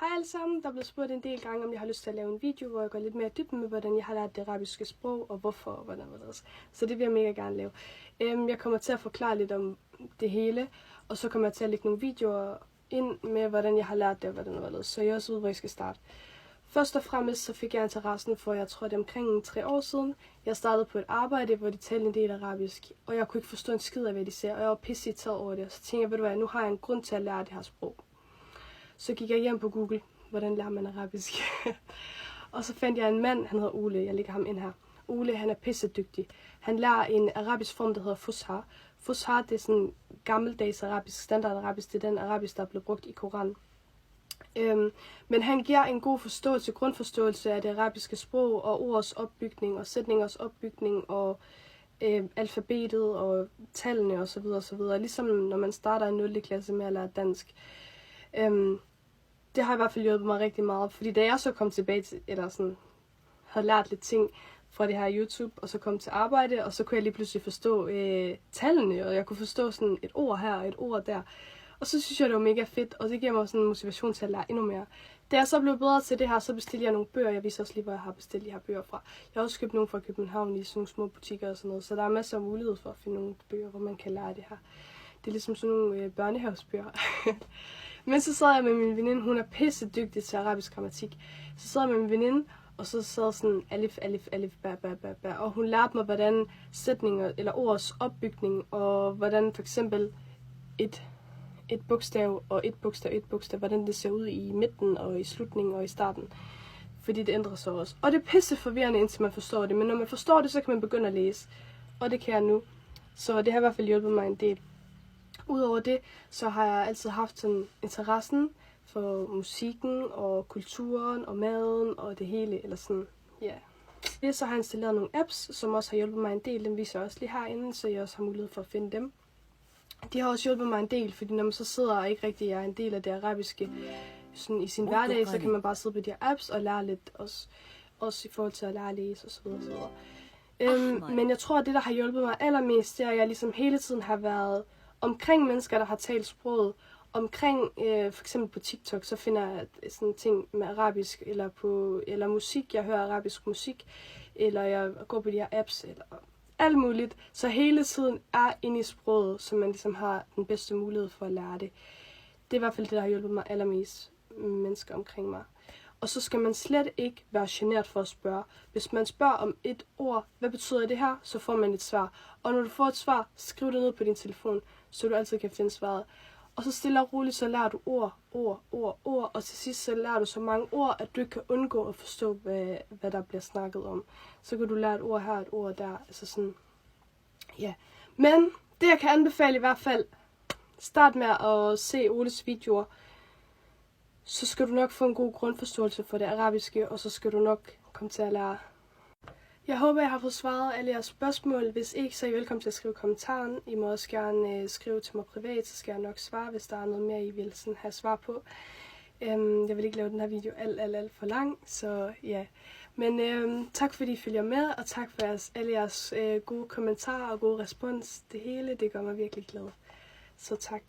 Hej alle sammen, der er blevet spurgt en del gange, om jeg har lyst til at lave en video, hvor jeg går lidt mere dybden med, hvordan jeg har lært det arabiske sprog, og hvorfor, og hvordan. Så det vil jeg mega gerne lave. Jeg kommer til at forklare lidt om det hele, og så kommer jeg til at lægge nogle videoer ind med, hvordan jeg har lært det, og hvordan. Så jeg også ved, hvor jeg skal starte. Først og fremmest så fik jeg interessen for, jeg tror det er omkring 3 år siden. Jeg startede på et arbejde, hvor de talte en del arabisk, og jeg kunne ikke forstå en skid af, hvad de sagde, og jeg var pisse irriteret over det. Og så tænkte jeg, ved du hvad, nu har jeg en grund til at lære det her sprog. Så gik jeg hjem på Google, hvordan lærer man arabisk. Og så fandt jeg en mand, han hedder Ole, jeg lægger ham ind her. Ole, han er pissedygtig. Han lærer en arabisk form, der hedder Fusha. Fusha, det er sådan gammeldags arabisk, standard arabisk, det er den arabisk, der er blevet brugt i Koranen. Men han giver en god forståelse, grundforståelse af det arabiske sprog, og ordets opbygning, og sætningers opbygning, og alfabetet, og tallene osv. Ligesom når man starter i 0. klasse med at lære dansk. Det har i hvert fald hjulpet mig rigtig meget, fordi da jeg så kom tilbage til, eller sådan, havde lært lidt ting fra det her YouTube, og så kom til arbejde, og så kunne jeg lige pludselig forstå tallene, og jeg kunne forstå sådan et ord her og et ord der. Og så synes jeg, det var mega fedt, og det giver mig sådan en motivation til at lære endnu mere. Da jeg så blev bedre til det her, så bestilte jeg nogle bøger. Jeg viser også lige, hvor jeg har bestilt de her bøger fra. Jeg har også købt nogle fra København i sådan nogle små butikker og sådan noget, så der er masser af mulighed for at finde nogle bøger, hvor man kan lære det her. Det er ligesom sådan nogle børnehavsbøger. Men så sad jeg med min veninde, hun er pisse dygtig til arabisk grammatik. Så sad jeg med min veninde, og så sad sådan alif, alif, alif, ba. Og hun lærte mig, hvordan sætninger eller ordets opbygning, og hvordan for eksempel et bogstav og et bogstav, hvordan det ser ud i midten og i slutningen og i starten. Fordi det ændrer sig også. Og det er pisse forvirrende, indtil man forstår det. Men når man forstår det, så kan man begynde at læse. Og det kan jeg nu. Så det har i hvert fald hjulpet mig en del. Udover det, så har jeg altid haft sådan interessen for musikken og kulturen og maden og det hele, eller sådan, ja. Yeah. Så har jeg installeret nogle apps, som også har hjulpet mig en del. Dem viser jeg også lige herinde, så jeg også har mulighed for at finde dem. De har også hjulpet mig en del, fordi når man så sidder og ikke rigtig er en del af det arabiske sådan i sin hverdag, så kan man bare sidde på de her apps og lære lidt, også i forhold til at lære at læse osv. Men jeg tror, at det, der har hjulpet mig allermest, det er, at jeg ligesom hele tiden har været omkring mennesker, der har talt sproget. Omkring, for eksempel på TikTok, så finder jeg sådan ting med arabisk, eller musik, jeg hører arabisk musik, eller jeg går på de her apps, eller alt muligt. Så hele tiden er inde i sproget, så man ligesom har den bedste mulighed for at lære det. Det er i hvert fald det, der har hjulpet mig allermest, mennesker omkring mig. Og så skal man slet ikke være genert for at spørge. Hvis man spørger om et ord, hvad betyder det her, så får man et svar. Og når du får et svar, skriv det ned på din telefon, så du altid kan finde svaret. Og så stille og roligt, så lærer du ord, og til sidst så lærer du så mange ord, at du ikke kan undgå at forstå, hvad der bliver snakket om. Så kan du lære et ord her, et ord der, altså sådan, ja. Men det jeg kan anbefale i hvert fald, start med at se Oles videoer, så skal du nok få en god grundforståelse for det arabiske, og så skal du nok komme til at lære. Jeg håber, jeg har fået svaret alle jeres spørgsmål. Hvis ikke, så er I velkommen til at skrive kommentaren. I må også gerne skrive til mig privat, så skal jeg nok svare, hvis der er noget mere, I vil sådan have svar på. Jeg vil ikke lave den her video alt for lang, så ja. Men tak fordi I følger med, og tak for alle jeres gode kommentarer og gode respons. Det hele, det gør mig virkelig glad. Så tak.